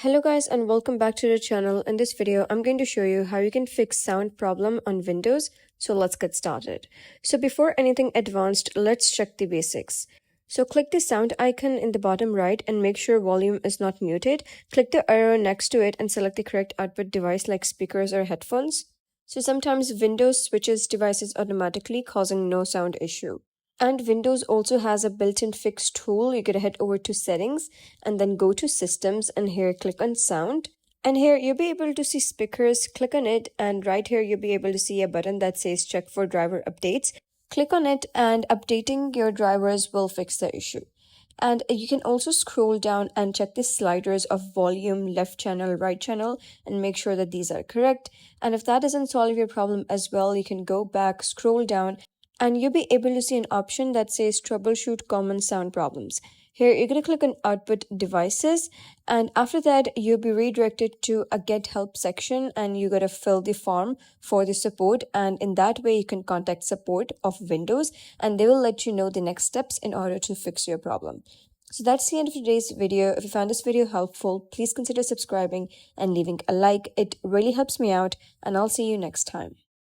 Hello guys and welcome back to the channel. In this video, I'm going to show you how you can fix sound problem on Windows. So let's get started. So before anything advanced, let's check the basics. So click the sound icon in the bottom right and make sure volume is not muted. Click the arrow next to it and select the correct output device like speakers or headphones. So sometimes Windows switches devices automatically, causing no sound issue. And Windows also has a built-in fix tool. You gotta head over to settings and then go to systems, and here click on sound. And here you'll be able to see speakers. Click on it, and right here you'll be able to see a button that says check for driver updates. Click on it and updating your drivers will fix the issue. And you can also scroll down and check the sliders of volume, left channel, right channel, and make sure that these are correct. And if that doesn't solve your problem as well, you can go back, scroll down, and you'll be able to see an option that says troubleshoot common sound problems. Here you're going to click on output devices, and after that you'll be redirected to a get help section, and you got to fill the form for the support, and in that way you can contact support of Windows and they will let you know the next steps in order to fix your problem. So that's the end of today's video. If you found this video helpful, please consider subscribing and leaving a like. It really helps me out, and I'll see you next time.